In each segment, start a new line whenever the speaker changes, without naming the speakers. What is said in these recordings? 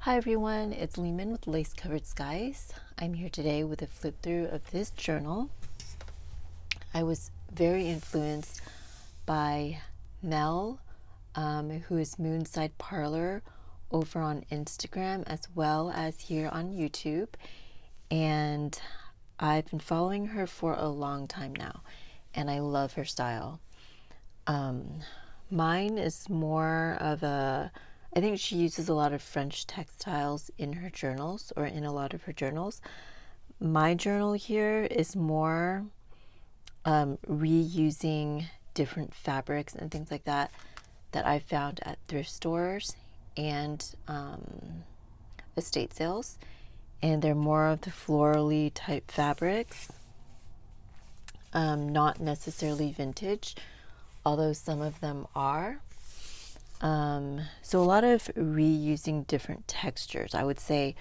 Hi everyone, it's Lehman with Lace Covered Skies. I'm here today with a flip through of this journal. I was very influenced by Mel, who is Moonside Parlor over on Instagram as well as here on YouTube. And I've been following her for a long time now, and I love her style. Mine is more of I think she uses a lot of French textiles in her journals, or in a lot of her journals. My journal here is more reusing different fabrics and things like that I found at thrift stores and estate sales. And they're more of the florally type fabrics, not necessarily vintage, although some of them are. So a lot of reusing different textures. I would say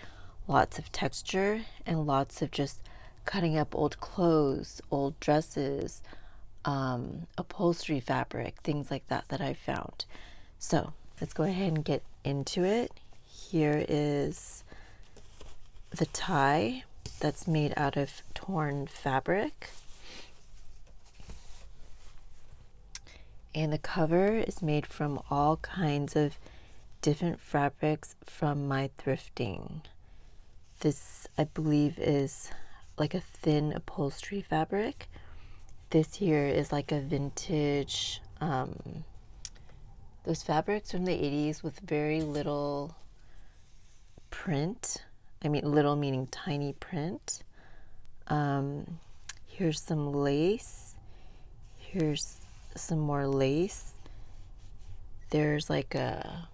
lots of texture and lots of just cutting up old clothes, old dresses, upholstery fabric, things like that I found. So let's go ahead and get into it. Here is the tie that's made out of torn fabric. And the cover is made from all kinds of different fabrics from my thrifting. This, I believe, is like a thin upholstery fabric. This here is like a vintage, those fabrics from the 80s with very little print. I mean, little meaning tiny print. Here's some lace. Here's some more lace. There's like I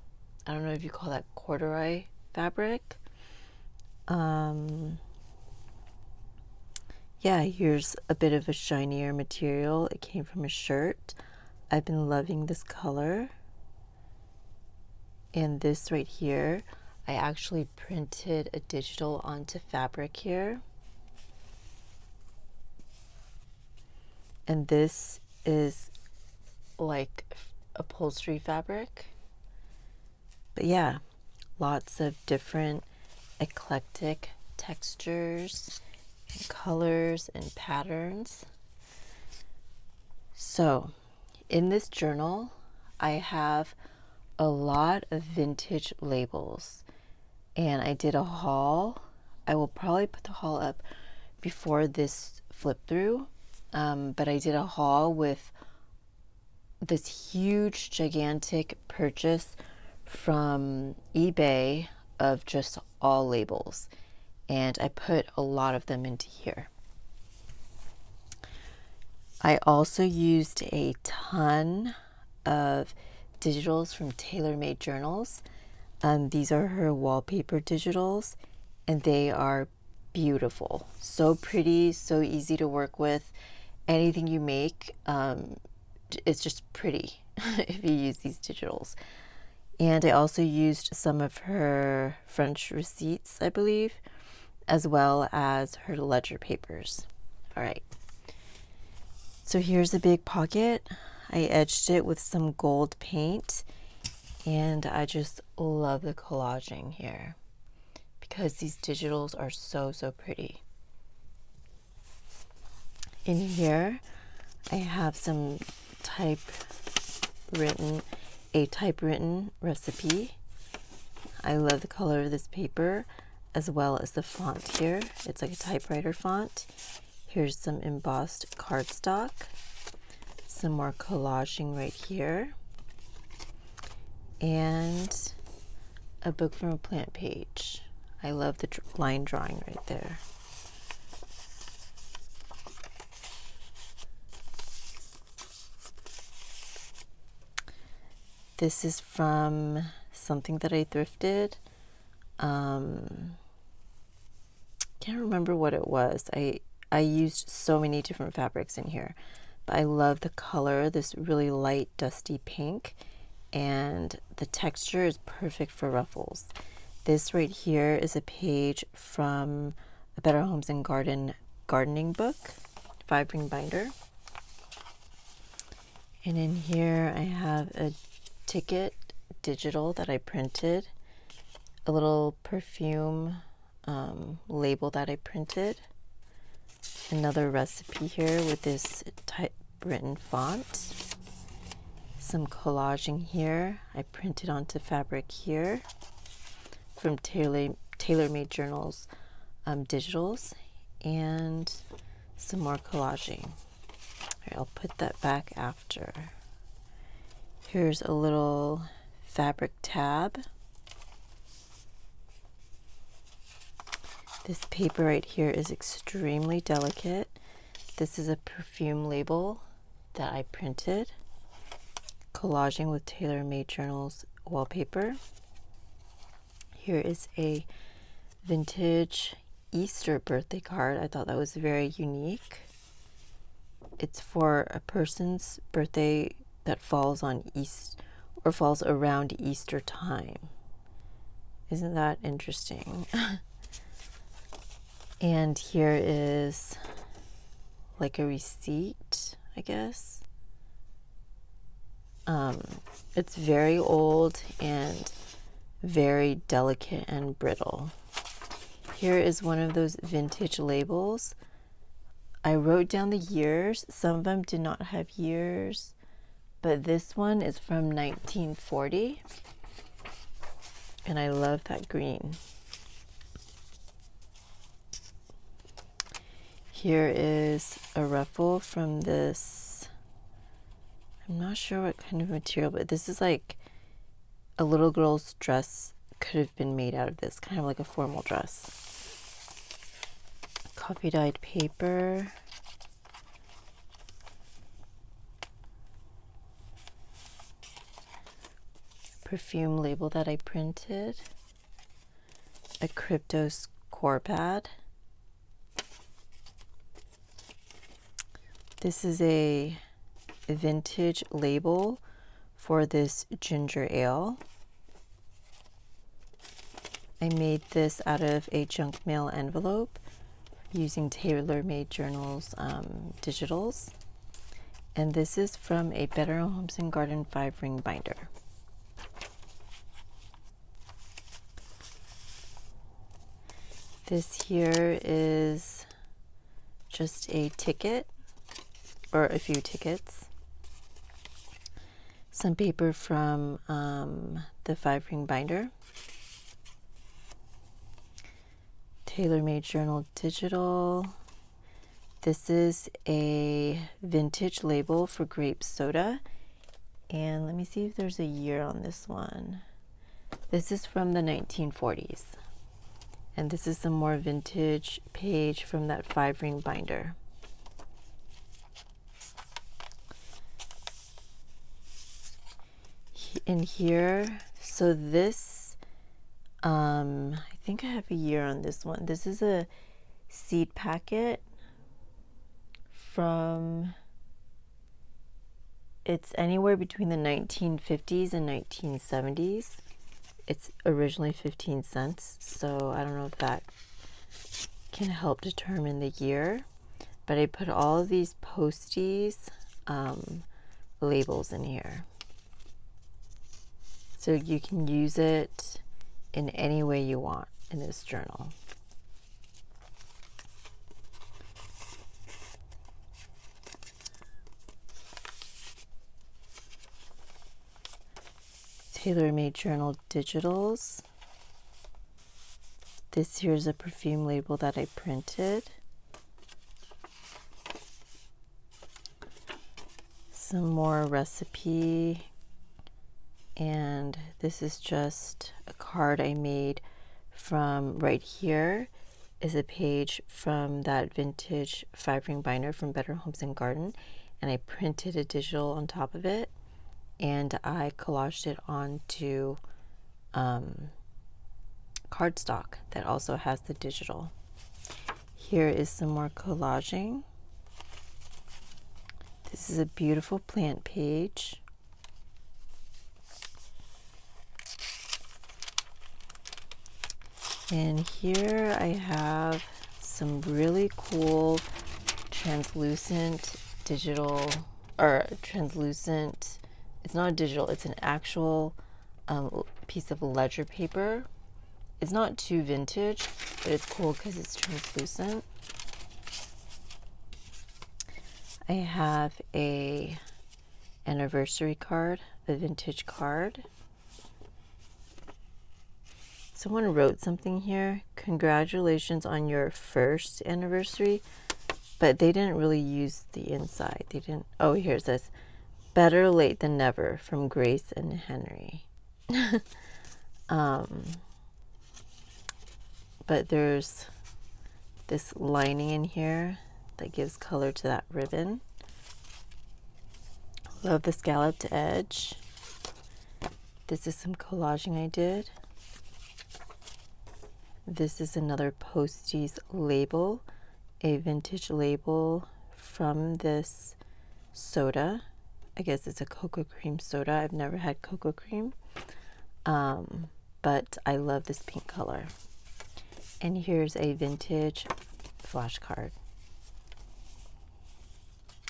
don't know if you call that corduroy fabric. Yeah, here's a bit of a shinier material. It came from a shirt. I've been loving this color. And this right here, I actually printed a digital onto fabric here. And this is like upholstery fabric. But yeah, lots of different eclectic textures and colors and patterns. So in this journal, I have a lot of vintage labels, and I did a haul. I will probably put the haul up before this flip through, but I did a haul with this huge gigantic purchase from eBay of just all labels, and I put a lot of them into here. I also used a ton of digitals from TaylorMade Journals. These are her wallpaper digitals, and they are beautiful. So pretty, so easy to work with. Anything you make, it's just pretty if you use these digitals. And I also used some of her French receipts, I believe, as well as her ledger papers. All right. So here's a big pocket. I edged it with some gold paint, and I just love the collaging here because these digitals are so, so pretty. In here, I have some typewritten recipe. I love the color of this paper as well as the font here. It's like a typewriter font. Here's some embossed cardstock, some more collaging right here, and a book from a plant page. I love the line drawing right there. This is from something that I thrifted. Can't remember what it was. I used so many different fabrics in here, but I love the color, this really light dusty pink, and the texture is perfect for ruffles. This right here is a page from a Better Homes and gardening book, 5-ring binder. And in here I have a ticket digital that I printed a little perfume label that I printed. Another recipe here with this typewritten font. Some collaging here. I printed onto fabric here from TaylorMade Journals digitals, and some more collaging. All right, I'll put that back after. Here's a little fabric tab. This paper right here is extremely delicate. This is a perfume label that I printed. Collaging with TaylorMade Journals wallpaper. Here is a vintage Easter birthday card. I thought that was very unique. It's for a person's birthday that falls on Easter or falls around Easter time. Isn't that interesting? And here is like a receipt, I guess. It's very old and very delicate and brittle. Here is one of those vintage labels. I wrote down the years. Some of them did not have years, but this one is from 1940. And I love that green. Here is a ruffle from this, I'm not sure what kind of material, but this is like a little girl's dress could have been made out of this, kind of like a formal dress. Coffee dyed paper. Perfume label that I printed. A crypto score pad. This is a vintage label for this ginger ale. I made this out of a junk mail envelope using TaylorMade Journals digitals. And this is from a Better Homes and Garden 5-ring binder. This here is just a ticket, or a few tickets. Some paper from the 5-ring binder. TaylorMade Journal digital. This is a vintage label for grape soda. And let me see if there's a year on this one. This is from the 1940s. And this is some more vintage page from that 5-ring binder. In here, so this, I think I have a year on this one. This is a seed packet from, it's anywhere between the 1950s and 1970s. It's originally 15 cents, so I don't know if that can help determine the year. But I put all of these posties labels in here. So you can use it in any way you want in this journal. TaylorMade Journal digitals. This here's a perfume label that I printed. Some more recipe. And this is just a card I made from right here is a page from that vintage 5-ring binder from Better Homes and Garden, and I printed a digital on top of it and I collaged it onto cardstock that also has the digital. Here is some more collaging. This is a beautiful plant page. And here I have some really cool translucent digital, or translucent, it's not digital, it's an actual piece of ledger paper It's not too vintage, but it's cool because it's translucent. I have a anniversary card, a vintage card. Someone wrote something here. Congratulations on your first anniversary, but they didn't really use the inside. They didn't. Oh, here it says, better late than never, from Grace and Henry. But there's this lining in here that gives color to that ribbon. Love the scalloped edge. This is some collaging I did. This is another Posties label, a vintage label from this soda. I guess it's a cocoa cream soda. I've never had cocoa cream, but I love this pink color. And here's a vintage flashcard.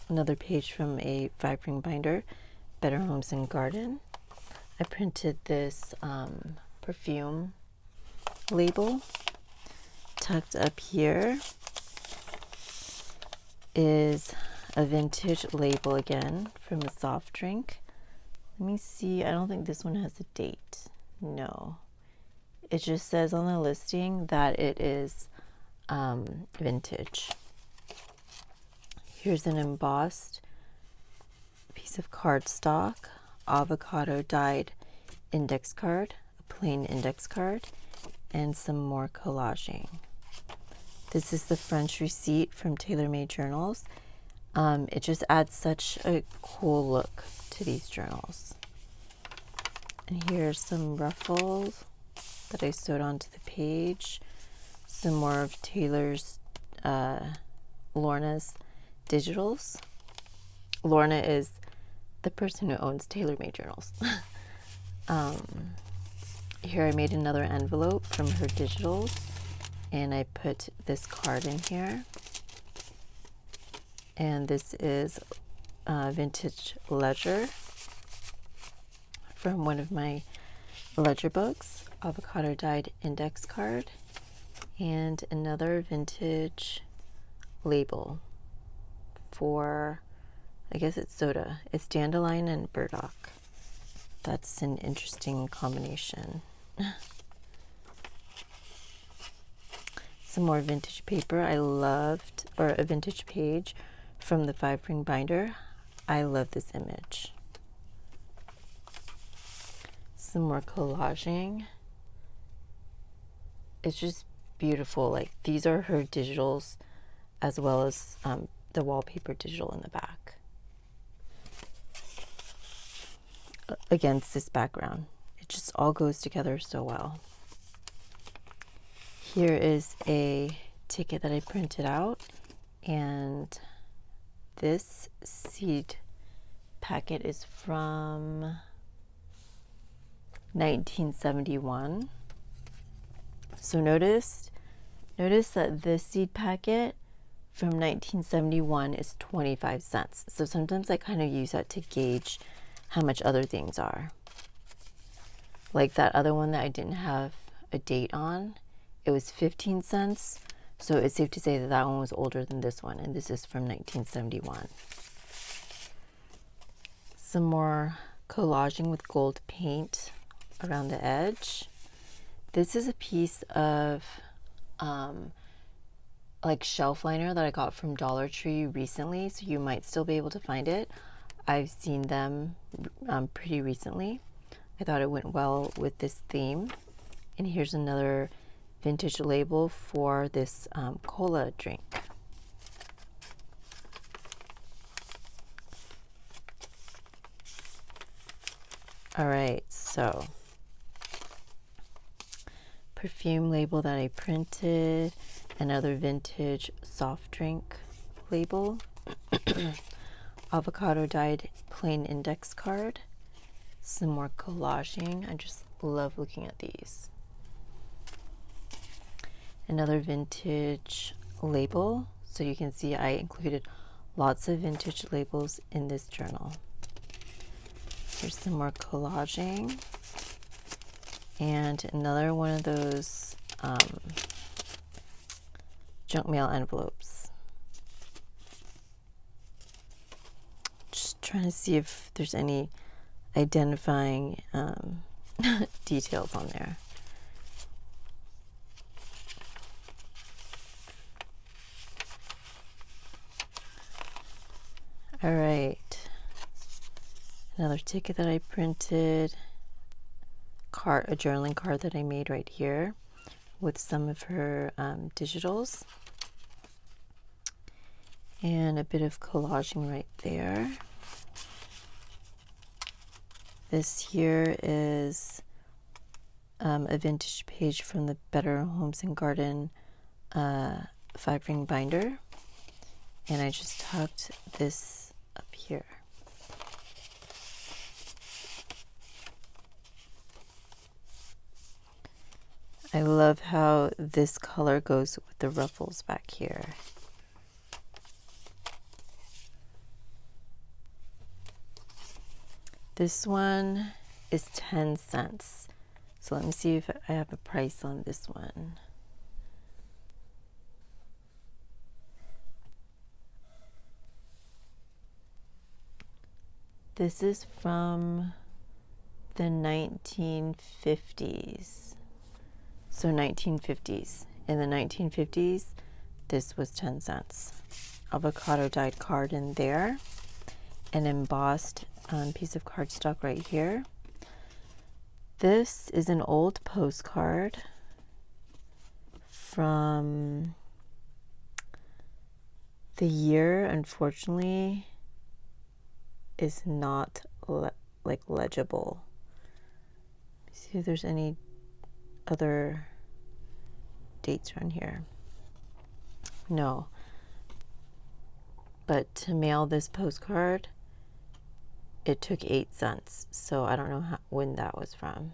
Another page from a 5-ring binder, Better Homes and Garden. I printed this perfume label. Tucked up here is a vintage label again from a soft drink. Let me see. I don't think this one has a date. No. It just says on the listing that it is vintage. Here's an embossed piece of cardstock, avocado dyed index card, a plain index card, and some more collaging. This is the French receipt from TaylorMade Journals. It just adds such a cool look to these journals. And here's some ruffles that I sewed onto the page. Some more of Taylor's, Lorna's digitals. Lorna is the person who owns TaylorMade Journals. Here I made another envelope from her digitals, and I put this card in here. And this is vintage ledger from one of my ledger books, avocado dyed index card, and another vintage label for, I guess it's soda. It's dandelion and burdock. That's an interesting combination. Some more vintage paper. I loved, or a vintage page from the 5-ring binder. I love this image. Some more collaging. It's just beautiful. Like, these are her digitals as well as the wallpaper digital in the back against this background. It just all goes together so well. Here is a ticket that I printed out, and this seed packet is from 1971. So notice that this seed packet from 1971 is 25 cents. So sometimes I kind of use that to gauge how much other things are. Like that other one that I didn't have a date on, it was 15 cents. So it's safe to say that that one was older than this one, and this is from 1971. Some more collaging with gold paint around the edge. This is a piece of like shelf liner that I got from Dollar Tree recently, so you might still be able to find it. I've seen them pretty recently. I thought it went well with this theme. And here's another vintage label for this cola drink. All right, so perfume label that I printed, another vintage soft drink label, avocado dyed plain index card, some more collaging. I just love looking at these. Another vintage label. So you can see I included lots of vintage labels in this journal. Here's some more collaging. and another one of those junk mail envelopes. Just trying to see if there's any identifying details on there. All right, another ticket that I printed, a journaling card that I made right here with some of her digitals, and a bit of collaging right there. This here is a vintage page from the Better Homes and Garden 5-ring binder, and I just tucked this up here. I love how this color goes with the ruffles back here. This one is 10 cents. So let me see if I have a price on this one. This is from the 1950s. So 1950s. In the 1950s, this was 10 cents. Avocado dyed card in there. An embossed piece of cardstock right here. This is an old postcard from the year, unfortunately, is not like legible. See if there's any other dates around here. No. But to mail this postcard, it took 8 cents. So I don't know when that was from.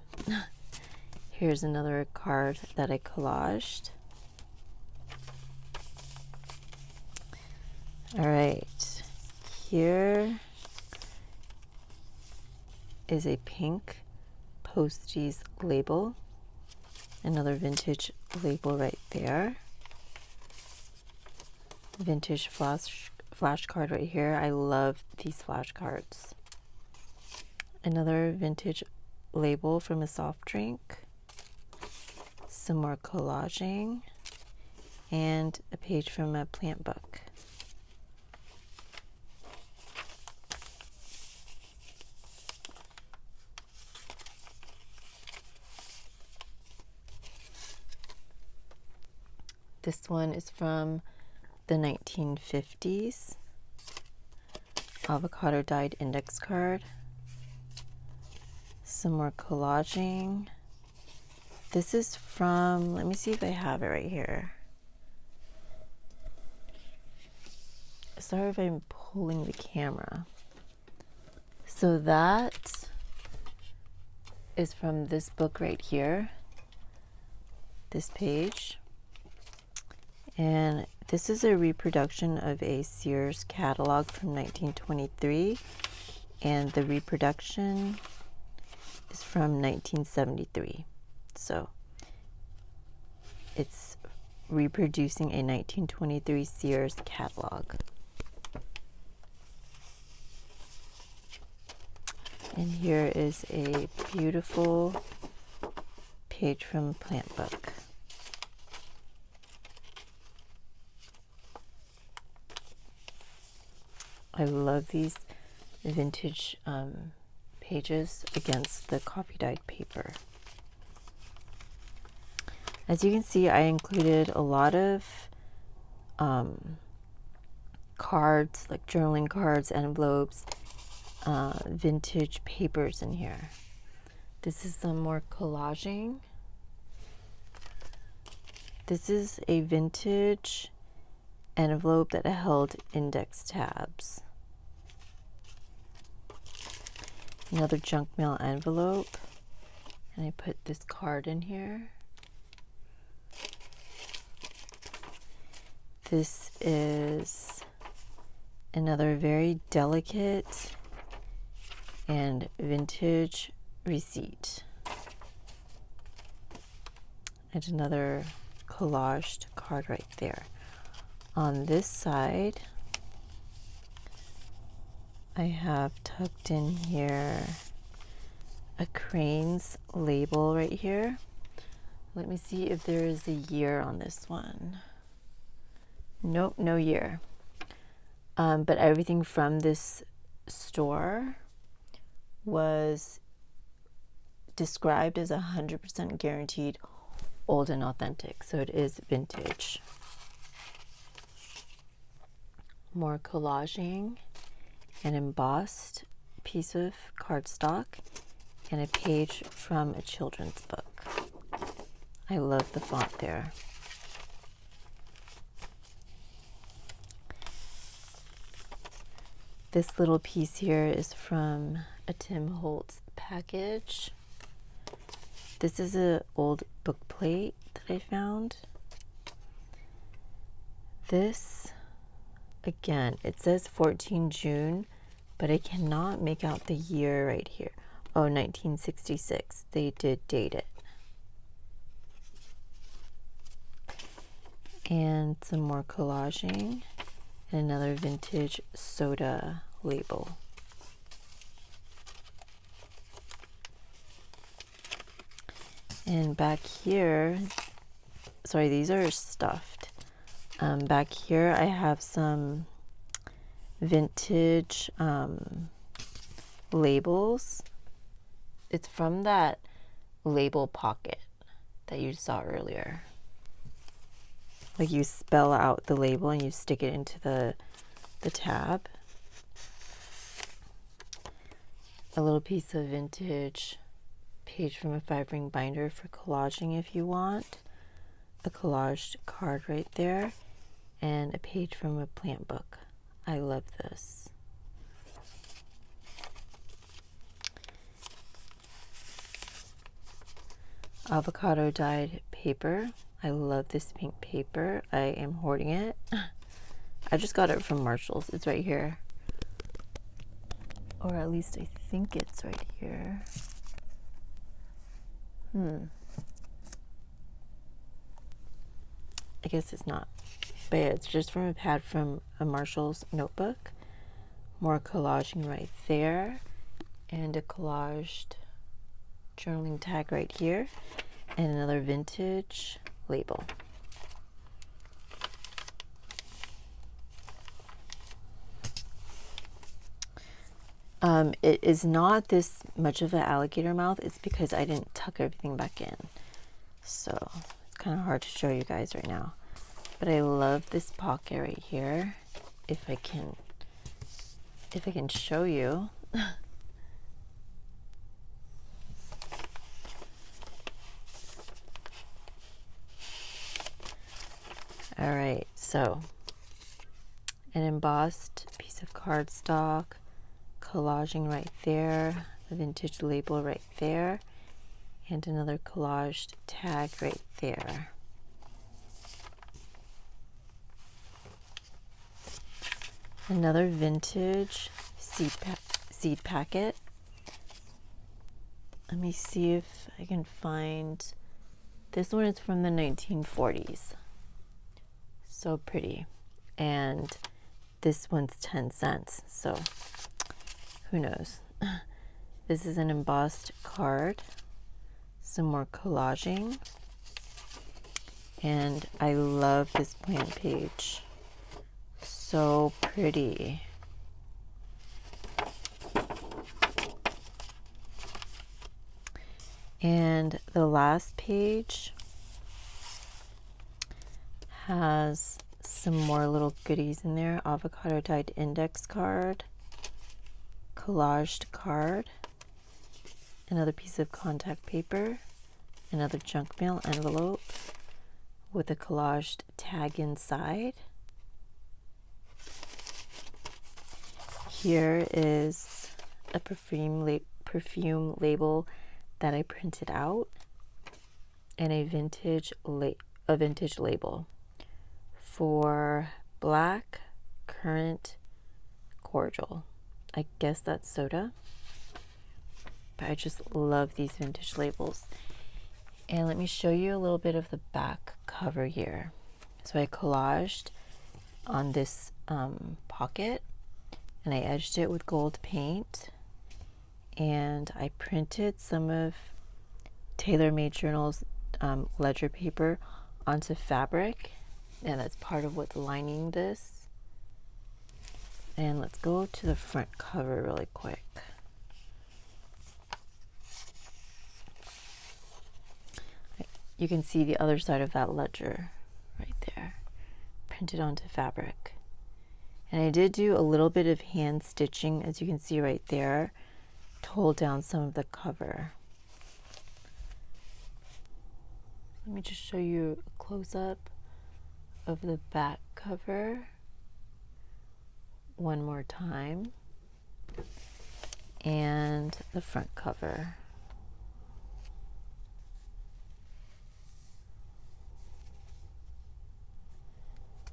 Here's another card that I collaged. All right. Here is a pink Posties label. Another vintage label right there. Vintage flashcard right here. I love these flashcards. Another vintage label from a soft drink. Some more collaging. And a page from a plant book. This one is from the 1950s. Avocado dyed index card. Some more collaging. This is from, let me see if I have it right here. Sorry if I'm pulling the camera. So that is from this book right here. This page. And this is a reproduction of a Sears catalog from 1923, and the reproduction is from 1973. So it's reproducing a 1923 Sears catalog. And here is a beautiful page from a plant book. I love these vintage pages against the coffee dyed paper. As you can see, I included a lot of cards, like journaling cards, envelopes, vintage papers in here. This is some more collaging. This is a vintage envelope that held index tabs. Another junk mail envelope, and I put this card in here. This is another very delicate and vintage receipt. and another collaged card right there. On this side, I have tucked in here a Crane's label right here. Let me see if there is a year on this one. Nope, no year. But everything from this store was described as 100% guaranteed old and authentic, so it is vintage. More collaging, an embossed piece of cardstock, and a page from a children's book. I love the font there. This little piece here is from a Tim Holtz package. This is an old book plate that I found. This, again, it says 14 June, but I cannot make out the year right here. Oh, 1966. They did date it. And some more collaging, and another vintage soda label. And back here, sorry, these are stuffed. Back here I have some vintage labels. It's from that label pocket that you saw earlier. Like you spell out the label and you stick it into the tab. A little piece of vintage page from a 5-ring binder for collaging if you want. A collaged card right there. And a page from a plant book. I love this. Avocado dyed paper. I love this pink paper. I am hoarding it. I just got it from Marshall's. It's right here. Or at least I think it's right here. I guess it's not. But yeah, it's just from a pad from a Marshall's notebook. More collaging right there. And a collaged journaling tag right here. And another vintage label. It is not this much of an alligator mouth. It's because I didn't tuck everything back in. So it's kind of hard to show you guys right now. But I love this pocket right here. If I can show you. All right, so an embossed piece of cardstock, collaging right there, a vintage label right there, and another collaged tag right there. Another vintage seed packet. Let me see if I can find, this one is from the 1940s. So pretty. And this one's 10 cents, so who knows. This is an embossed card, some more collaging, and I love this plant page. So pretty. And the last page has some more little goodies in there. Avocado dyed index card, collaged card, another piece of contact paper, another junk mail envelope with a collaged tag inside. Here is a perfume label that I printed out, and a vintage label for black currant cordial. I guess that's soda, but I just love these vintage labels. And let me show you a little bit of the back cover here. So I collaged on this pocket, and I edged it with gold paint, and I printed some of TaylorMade Journal's ledger paper onto fabric, and that's part of what's lining this. And let's go to the front cover really quick. You can see the other side of that ledger right there, printed onto fabric. And I did do a little bit of hand stitching, as you can see right there, to hold down some of the cover. Let me just show you a close-up of the back cover one more time, and the front cover.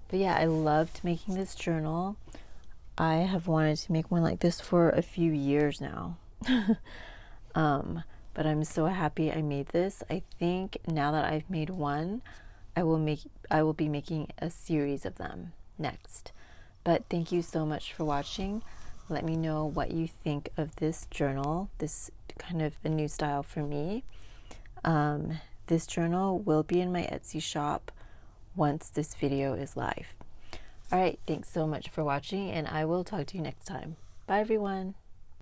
But yeah, I loved making this journal. I have wanted to make one like this for a few years now. But I'm so happy I made this. I think now that I've made one, I will be making a series of them next. But thank you so much for watching. Let me know what you think of this journal. This kind of a new style for me. This journal will be in my Etsy shop once this video is live. All right, thanks so much for watching, and I will talk to you next time. Bye, everyone.